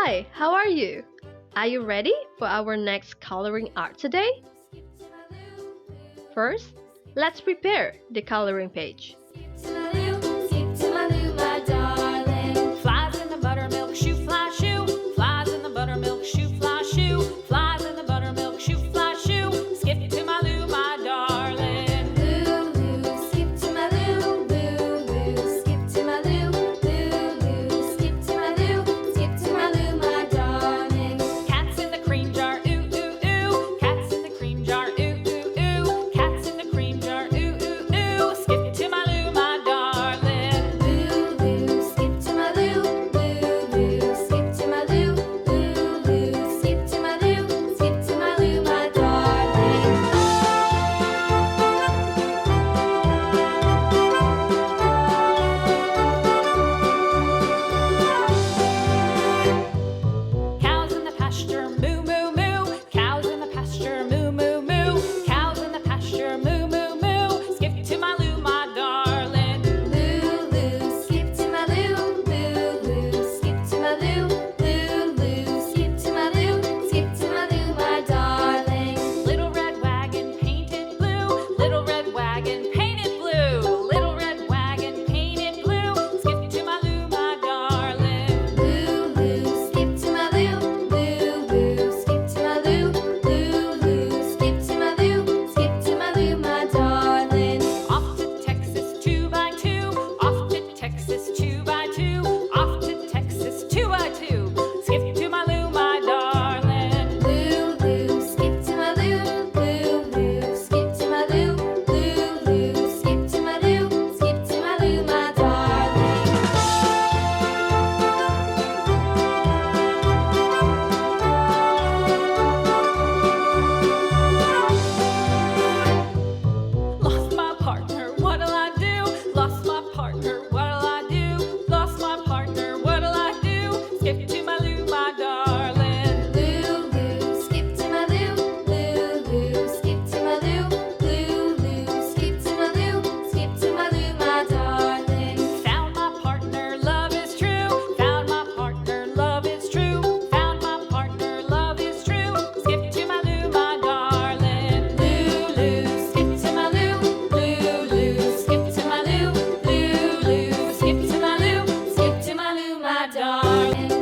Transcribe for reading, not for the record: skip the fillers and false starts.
Hi, how are you? Are you ready for our next coloring art today? First, let's prepare the coloring page. Flies in the buttermilk shoe, fly shoe. Flies in the buttermilk shoe, fly shoe. Flies in the buttermilk shoe, fly shoe. Skip to my loo, my darling. Loo, skip to my loo, loo, skip to my loo, loo, skip to my loo, skip to my loo, my darling. Cats in the cream jar, ooh, ooh, ooh. Cats in the cream jar, ooh, ooh, ooh. Cats in the cream jar, ooh, ooh, ooh. Skip to my loo, my darling. Loo, skip to my loo, loo, skip to my loo, loo, skip to my loo, skip to my loo, my darling. Cows in the pasture, moo, moo, moo. Cows in the pasture, moo, moo, moo. Cows in the pasture, moo, moo, moo. Skip to my loo, my darling. Loo, skip to my loo, loo, skip to my loo, loo, skip to my loo, skip to my loo, my darling. Little red wagon painted blue, little red wagon painted blue, little red wagon painted blue. Skip to my loo, my darling. Loo, skip to my loo, loo, skip to my loo, loo, skip to my loo, skip to my loo, my darling. Off to Texas 2x2, off to Texas 2x2, off to Texas 2x2. Skip to my loo, my darling. Loo, skip to my loo, loo, skip to my loo, loo, skip to my loo, skip to my loo, my darling. Lost my partner, what'll I do? Lost my partner, what'll I do? Lost my partner, what'll I do? Skip to my loo, my darling. Loo, skip to my loo, loo, skip to my loo, loo, skip to my loo, skip to my loo, my darling. Found my partner, love is true. Found my partner, love is true. Found my partner, love is true. Skip to my loo, my darling. Loo, skip to my loo, loo, skip to my loo, loo, skip to my loo, skip to my loo, my darling.